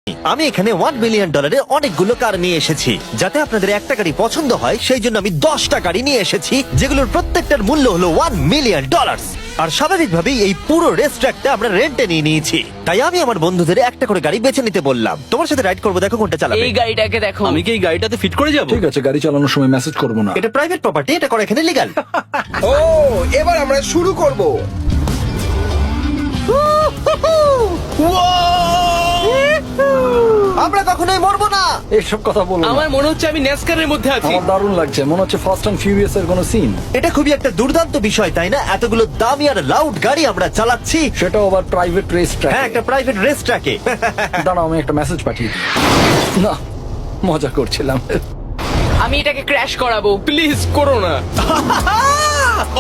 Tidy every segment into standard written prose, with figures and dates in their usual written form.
আমি এখানে $1 মিলিয়ন অনেকগুলো কার নিয়ে এসেছি। যাতে আপনাদের একটা গাড়ি পছন্দ হয় সেই জন্য আমি 10টা গাড়ি নিয়ে এসেছি, যেগুলোর প্রত্যেকটার মূল্য হলো $1 মিলিয়ন। আর স্বাভাবিকভাবেই এই পুরো রেস ট্র্যাকটা আমরা রেন্টে নিয়ে নিয়েছি। তাই আমি আমার বন্ধুদের একটা করে গাড়ি বেছে নিতে বললাম। তোমার সাথে রাইড করবো, দেখো কোনটা চালাবে। এই গাড়িটাকে দেখো। আমি কি এই গাড়িটাতে ফিট করে যাব? ঠিক আছে, গাড়ি চালানোর সময় মেসেজ করবো না। এটা প্রাইভেট প্রপার্টি, এটা করা এখানে লিগ্যাল। ও এবার আমরা শুরু করব। আমরা কখনোই মরবো না। এইসব কথা বলবো না। আমার মনে হচ্ছে আমি ন্যাসকারের মধ্যে আছি। আমার দারুণ লাগছে, মনে হচ্ছে ফাস্ট অ্যান্ড ফিউরিয়াস এর কোনো সিন। এটা খুবই একটা দুর্দান্ত বিষয়, তাই না? এতগুলো দামি আর লাউড গাড়ি আমরা চালাচ্ছি। সেটাও আবার প্রাইভেট রেস ট্র্যাক। হ্যাঁ, একটা প্রাইভেট রেস ট্র্যাকে। দাঁড়াও, আমি একটা মেসেজ পাঠিয়ে দিই। না, মজা করছিলাম। আমি এটাকে ক্র্যাশ করাবো। প্লিজ করো না।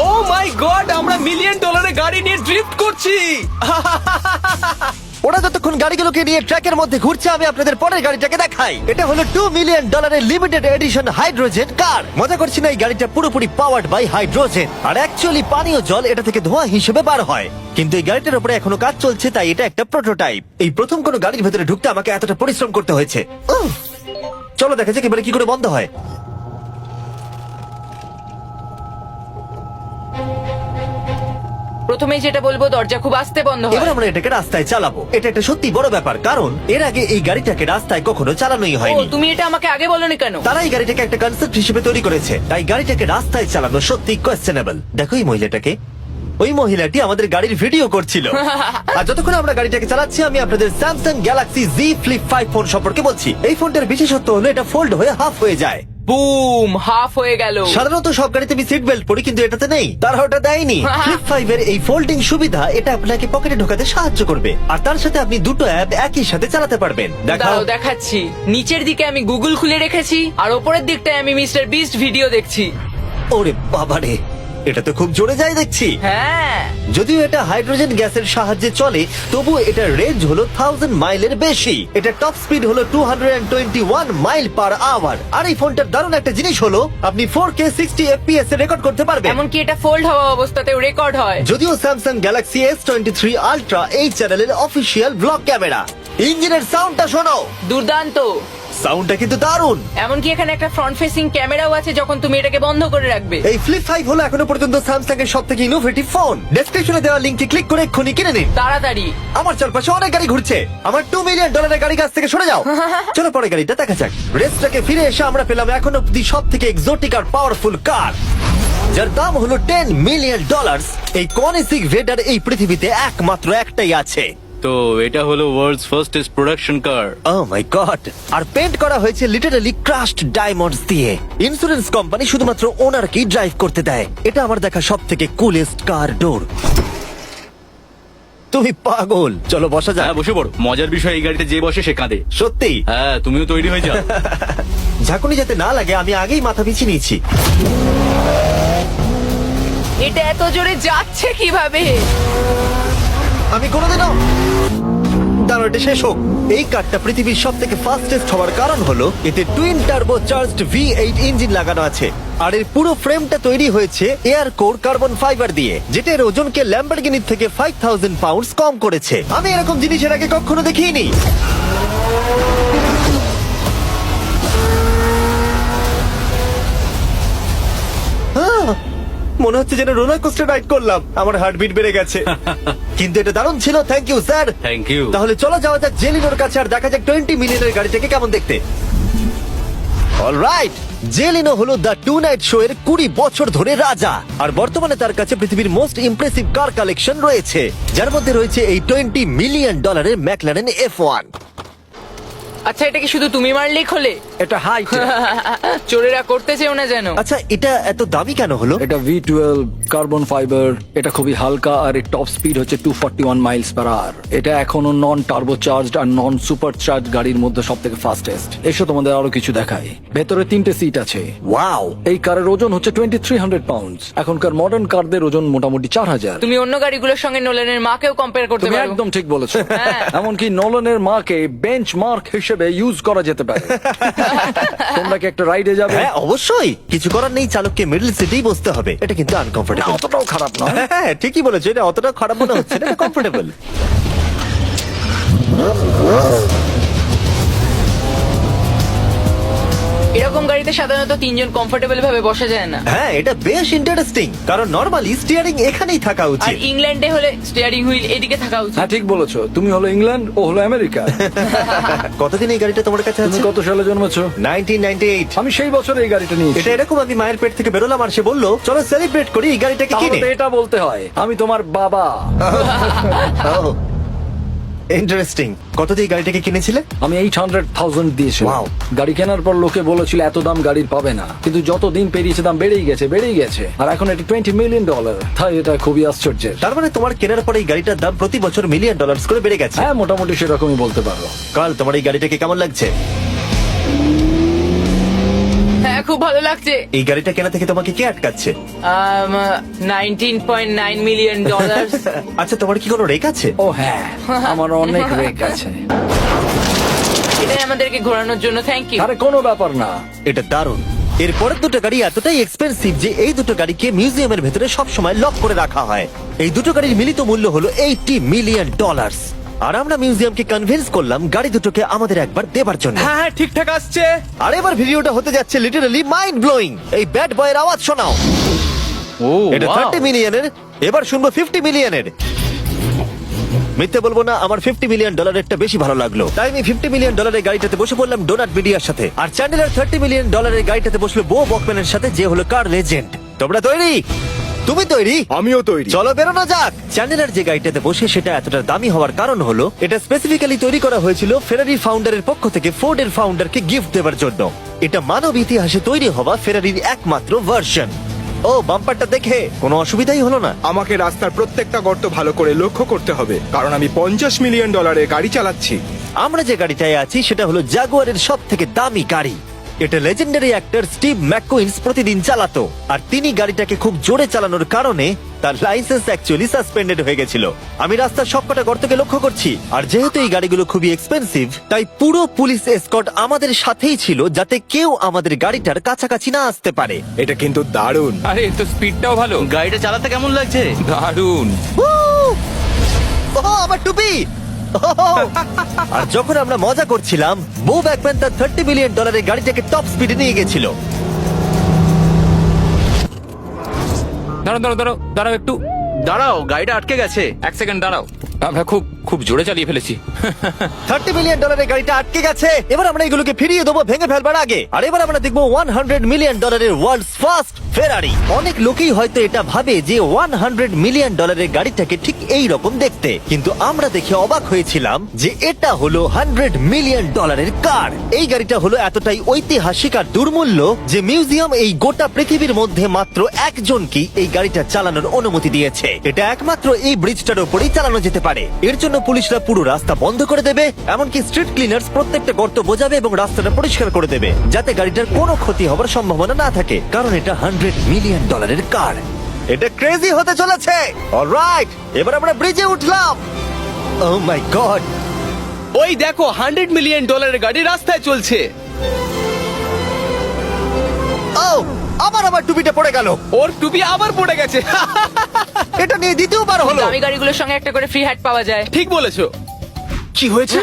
ও মাই গড, আমরা $1 মিলিয়ন গাড়ি নিয়ে ড্রিফট করছি। ওরা যতক্ষণ গাড়িগুলোকে নিয়ে ট্র্যাকের মধ্যে ঘুরছে, আমি আপনাদের পরের গাড়িটাকে দেখাই। এটা হলো $2 million limited edition hydrogen car. মজা করছি না, এই গাড়িটা পুরোপুরি পাওয়ার্ড বাই হাইড্রোজেন। আর অ্যাকচুয়ালি পানীয় জল এটা থেকে ধোঁয়া হিসেবে বার হয়। কিন্তু এই গাড়িটার উপরে এখনো কাজ চলছে, তাই এটা একটা প্রোটোটাইপ। এই প্রথম কোনো গাড়ির ভেতরে ঢুকতে আমাকে এতটা পরিশ্রম করতে হয়েছে। চলো দেখা যাক এবারে কি করে বন্ধ হয়। প্রথমে যেটা বলবো, দরজা খুব আস্তে বন্ধ এবার হয়। আমরা এটাকে রাস্তায় চালাবো। এটা একটা সত্যি বড় ব্যাপার, কারণ এর আগে এই গাড়িটাকে রাস্তায় কখনো চালানোই ও, হয়নি। তুমি এটা আমাকে আগে বলনি কেন? তারা এই গাড়িটাকে একটা কনসেপ্ট হিসেবে তৈরি করেছে, তাই গাড়িটাকে রাস্তায় চালানো সত্যি কোয়েশ্চেনেবল। দেখো এই মহিলাটাকে, ওই মহিলাটি আমাদের গাড়ির ভিডিও করছিল। আর যতক্ষণ আমরা গাড়িটাকে চালাচ্ছি, আমি আপনাদের Samsung Galaxy Z Flip 5 phone সম্পর্কে বলছি। এই ফোনটার বিশেষত্ব হলো এটা ফোল্ড হয়ে হাফ হয়ে যায়। বুম, হাফ হয়ে গেল। সাধারণত সব গাড়িতে আমি সিট বেল্ট পরি, কিন্তু এটাতে নেই। তারা ওটা দেয়নি। ফ্লিপ 5 এর এই ফোল্ডিং সুবিধা, এটা আপনাকে পকেটে ঢোকাতে সাহায্য করবে। আর তার সাথে আপনি দুটো অ্যাপ একই সাথে চালাতে পারবেন। দেখাও। দাঁড়াও দেখাচ্ছি। নিচের দিকে আমি গুগল খুলে রেখেছি, আর ওপরের দিকটায় আমি মিস্টার বিস্ট ভিডিও দেখছি। ওরে বাবারে, এটা তো খুব জোরে যায় দেখছি। হ্যাঁ, যদিও এটা হাইড্রোজেন গ্যাসের সাহায্যে চলে, তবু এটার রেঞ্জ হলো 1000 মাইলের বেশি। এটা টপ স্পিড হলো 221 মাইল পার আওয়ার। আর এই ফোনটার দারুণ একটা জিনিস হলো, আপনি 4K 60 FPS এ রেকর্ড করতে পারবেন। এমনকি এটা ফোল্ড হওয়া অবস্থাতেও রেকর্ড হয়। যদিও স্যামসাং গ্যালাক্সি S23 আলট্রা এই চ্যানেলের অফিসিয়াল ব্লগ ক্যামেরা। ইঞ্জিনের সাউন্ডটা শোনো, দুর্দান্ত। সাউন্ডটা কিন্তু দারুণ। এমনকি এখানে একটা ফ্রন্ট ফেসিং ক্যামেরাও আছে যখন তুমি এটাকে বন্ধ করে রাখবে। এই ফ্লিপ 5 হলো এখনো পর্যন্ত স্যামসাং এর সবথেকে ইনোভেটিভ ফোন। ডেসক্রিপশনে দেওয়া লিংকে ক্লিক করে এক্ষুনি কিনে নিন। তাড়াতাড়ি। আমার চারপাশে অনেক গাড়ি ঘুরছে। আমার $2 মিলিয়ন গাড়ি কাছ থেকে সরে যাও। চলো পরে গাড়িটা দেখা যাক। রেসটাকে ফিরে এসে আমরা পেলাম এখন অব্দি সব থেকে এক্সোটিক আর পাওয়ারফুল কার, যার দাম হলো $10 মিলিয়ন। এই কনিসিক ভেডার এই পৃথিবীতে একমাত্র একটাই আছে। তো এটা হলো ওয়ার্ল্ডস ফার্স্টেস্ট প্রোডাকশন কার। ও মাই গড! আর পেন্ট করা হয়েছে লিটারালি ক্রাশড ডায়মন্ডস দিয়ে। ইন্স্যুরেন্স কোম্পানি শুধুমাত্র ওনারকেই ড্রাইভ করতে দেয়। এটা আমার দেখা সব থেকে কুলেস্ট কার ডোর। তুমি পাগল। চলো বসা যাক। হ্যাঁ, বসে পড়ো। মজার বিষয়, এই গাড়িতে যে বসে সে কাঁদে। সত্যি? হ্যাঁ, তুমিও তৈরি হয়ে যাও। ঝাঁকুনি যাতে না লাগে, আমি আগেই মাথা পিছিয়ে নিয়েছি। এটা এত জোরে যাচ্ছে কিভাবে? আমি কোনোদিনও দাঁড়ো, এটা শেষ হোক। এই কারটা পৃথিবীর সব থেকে ফাস্টেস্ট হওয়ার কারণ হলো এতে twin turbo charged V8 engine লাগানো আছে। আর এর পুরো ফ্রেমটা তৈরি হয়েছে এয়ার কোর কার্বন ফাইবার দিয়ে, যেটা এর ওজনকে ল্যাম্বরগিনির থেকে 5000 পাউন্ডস কম করেছে। আমি এরকম জিনিসের আগে কখনো দেখিনি। মনে হচ্ছে যেন রোলার কোস্টার রাইড করলাম। আমার হার্টবিট বেড়ে গেছে। কিন্তু এটা দারুণ ছিল। Thank you sir. Thank you. তাহলে চলো যাওয়া যাক জেলিনোর কাছে আর দেখা যাক 20 মিলিয়নের গাড়িটাকে কেমন দেখতে। অলরাইট, জেলিনো হলো দ্য টু নাইট শো এর 20 বছর ধরে রাজা। আর বর্তমানে তার কাছে পৃথিবীর মোস্ট ইমপ্রেসিভ কার কালেকশন রয়েছে, যার মধ্যে রয়েছে এই $20 মিলিয়ন ম্যাকলারেন F1। আচ্ছা, এটা কি শুধু তুমি মারলেই খোলে? এটা হাই। চোরেরা করতে চেও না যেন। আচ্ছা, এটা এত দামি কেন হলো? এটা V12 কার্বন ফাইবার। এটা খুবই হালকা আর এর টপ স্পিড হচ্ছে 241 মাইলস পার আওয়ার। এটা এখনো নন টার্বো চার্জড আর নন সুপার চার্জ গাড়ির মধ্যে সব থেকে ফাস্টেস্ট। এসো তোমাদের আরো কিছু দেখাই। ভেতরে 3টে সিট আছে। ওয়াও! এই কারের ওজন হচ্ছে 2300 পাউন্ডস। এখনকার মডার্ন কারদের ওজন মোটামুটি 4000। তুমি অন্য গাড়িগুলোর সঙ্গে নোলানের মাকেও কম্পেয়ার করতে তুমি পারো। একদম ঠিক বলেছো। হ্যাঁ। এমনকি নোলানের মাকে বেঞ্চ মার্ক হিসেবে ইউজ করা যেতে পারে। তোমরা কি একটা রাইডে যাবে? হ্যাঁ অবশ্যই। কিছু করার নেই, চালককে মিডল সিটেই বসতে হবে। এটা কিন্তু আনকমফোর্টেবল। অতটাও খারাপ নয়। হ্যাঁ ঠিকই বলেছো, এটা অতটা খারাপ মনে হচ্ছে না, কমফোর্টেবল। গাড়িতে সাধারণত তিনজন কমফোর্টেবল ভাবে বসা যায় না। হ্যাঁ, এটা বেশ ইন্টারেস্টিং, কারণ নরমালি স্টিয়ারিং এখানেই থাকা আর উচিত। ইংল্যান্ডে হলে স্টিয়ারিং হুইল এদিকে থাকা উচিত। হ্যাঁ ঠিক বলেছো, তুমি হলো ইংল্যান্ড, ও হলো আমেরিকা। কতদিন এই গাড়িটা তোমার কাছে তুমি আছে? কত সালে জন্মেছো? 1998। আমি সেই বছর এই গাড়িটা নিয়েছি। এটা এরকম, আমি মায়ের পেট থেকে বেরোলাম আর সে বললো চলো সেলিব্রেট করি এই গাড়িটাকে তাহলে কিনে। তো এটা বলতে হয় আমি তোমার বাবা। ইন্টারেস্টিং। কত দিয়ে এই গাড়িটাকে কিনেছিলে? আমি 800,000 দিয়েছিলাম। Wow. গাড়ি কেনার পর লোকে বলেছিল এত দাম গাড়ির পাবে না, কিন্তু যত দিন পেরিয়েছে দাম বেড়েই গেছে, আর এখন এটা $20 মিলিয়ন। তাই এটা খুবই আশ্চর্যের। তার মানে তোমার কেনার পরে এই গাড়িটার দাম প্রতি বছর $1 মিলিয়ন করে বেড়ে গেছে। হ্যাঁ মোটামুটি সেরকমই বলতে পারো। কাল তোমার এই গাড়িটাকে কেমন লাগছে? হ্যাঁ খুব ভালো লাগছে। এই গাড়িটা কেনা থেকে তোমাকে কে আটকাচ্ছে? $19.9 মিলিয়ন। আচ্ছা, তোমার কি কোনো রেক আছে? ও হ্যাঁ, আমার অনেক রেক আছে। এটাই আমাদেরকে ঘোরানোর জন্য থ্যাংক ইউ। আরে কোনো ব্যাপার না। এটা দারুণ। এর পরের দুটো গাড়ি এতটাই এক্সপেন্সিভ যে এই দুটো গাড়িকে মিউজিয়ামের ভেতরে সব সময় লক করে রাখা হয়। এই দুটো গাড়ির মিলিত মূল্য হলো $80 মিলিয়ন। আর আমরা মিউজিয়ামকে কনভিন্স করলাম গাড়ি দুটোকে আমাদের একবার দেবার জন্য। হ্যাঁ হ্যাঁ ঠিকঠাক আসছে। আর এবার ভিডিওটা হতে যাচ্ছে লিটারালি মাইন্ড ব্লোয়িং। এই ব্যাড বয়ের আওয়াজ শোনাও। ও এটা 30 মিলিয়নের, এবার শুনবো 50 মিলিয়নের। মিথ্যে বলবো না, আমার $50 মিলিয়ন বেশি ভালো লাগলো, তাই আমি $50 মিলিয়ন গাড়িটাতে বসে পড়লাম ডোনাট মিডিয়ার সাথে। আর চ্যান্ডেলার $30 মিলিয়ন গাড়িটাতে বসলো বো বকম্যানের সাথে, যে হলো কার লেজেন্ড। তোমরা তৈরি? তুমি তৈরি? আমিও তৈরি। চলো বেরোনো যাক। চ্যান্ডেলার যে গাড়িটাতে বসে সেটা এতটা দামি হওয়ার কারণ হলো এটা স্পেসিফিক্যালি তৈরি করা হয়েছিল ফেরারি ফাউন্ডারের পক্ষ থেকে ফোর্ডের ফাউন্ডারকে গিফট দেওয়ার জন্য। এটা মানব ইতিহাসে তৈরি হওয়া ফেরারির একমাত্র ভার্সন। ও, বাম্পারটা দেখে কোনো অসুবিধাই হলো না? আমাকে রাস্তার প্রত্যেকটা গর্ত ভালো করে লক্ষ্য করতে হবে, কারণ আমি $50 মিলিয়ন গাড়ি চালাচ্ছি। আমরা যে গাড়িটায় আছি সেটা হলো জাগুয়ারের সব থেকে দামি গাড়ি। এটা লেজেন্ডারি অ্যাক্টর স্টিভ ম্যাককুইন্স প্রতিদিন চালাতো, আর তিনি গাড়িটাকে খুব জোরে চালানোর কারণে তার লাইসেন্স অ্যাকচুয়ালি সাসপেন্ডেড হয়ে গেছিল। আমি রাস্তার সবকটা গর্তকে লক্ষ্য করছি, আর যেহেতু এই গাড়িগুলো খুবই এক্সপেন্সিভ তাই পুরো পুলিশ এসকর্ট আমাদের সাথেই ছিল, যাতে কেউ আমাদের গাড়িটার কাছাকাছি না আসতে পারে। এটা কিন্তু দারুণ। আরে এর তো স্পিডটাও ভালো। গাড়িটা চালাতে কেমন লাগছে? দারুণ। ওহ, আমার টুপি! আর যখন আমরা মজা করছিলাম, বো ব্যাকম্যান তার $30 মিলিয়ন গাড়িটাকে টপ স্পিডে নিয়ে গেছিল। দাঁড়াও একটু। দাঁড়াও, গাড়িটা আটকে গেছে। এক সেকেন্ড দাঁড়াও, আমরা খুব জোরে চালিয়ে ফেলেছি। $30 মিলিয়ন গাড়িটা আটকে গেছে। এবার আমরা এগুলোকে ফিরিয়ে দেবো ভেঙে ফেলবার আগে। আর এবার আমরা দেখবো $100 মিলিয়ন ওয়ার্ল্ডস ফার্স্ট ফেরারি। অনেক লোকই হয়তো এটা ভাবে যে $100 মিলিয়ন গাড়িটাকে ঠিক এই রকম দেখতে, কিন্তু আমরা দেখে অবাক হয়েছিলাম যে এটা হলো $100 মিলিয়ন কার। এই গাড়িটা হলো এতটাই ঐতিহাসিক আর দুর্মূল্য যে মিউজিয়াম এই গোটা পৃথিবীর মধ্যে মাত্র একজনকেই এই গাড়িটা চালানোর অনুমতি দিয়েছে। এটা একমাত্র এই ব্রিজটার উপরেই চালানো যেতে পারে। এর জন্য পুলিশরা পুরো রাস্তা বন্ধ করে দেবে, এমনকি স্ট্রিট ক্লিনার্স প্রত্যেকটা গর্ত বোঝাবে এবং রাস্তাটা পরিষ্কার করে দেবে, যাতে গাড়িটার কোনো ক্ষতি হবার সম্ভাবনা না থাকে, কারণ এটা $100 মিলিয়ন কার। এটা ক্রেজি হতে চলেছে। অলরাইট, এবার আমরা ব্রিজে উঠলাম। ও মাই গড, ওই দেখো $100 মিলিয়ন গাড়ি রাস্তায় চলছে। ও আমার টুপিটা পড়ে গেল। ওর টুপি আবার পড়ে গেছে। এটা নিয়ে দ্বিতীয়বার হলো। দামি গাড়িগুলোর সঙ্গে একটা করে ফ্রি হ্যাট পাওয়া যায়। ঠিক বলেছো। কি হয়েছে?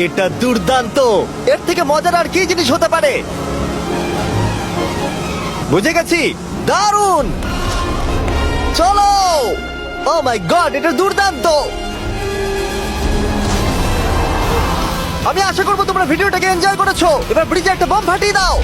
এটা দুর্দান্ত। এর থেকে মজার আর কি জিনিস হতে পারে? বুঝে গেছি, দারুণ। চলো। ও মাই গড, এটা দুর্দান্ত। আমি আশা করবো তোমরা ভিডিওটাকে এনজয় করেছো। এবার ব্রিজে একটা বম ফাটিয়ে দাও।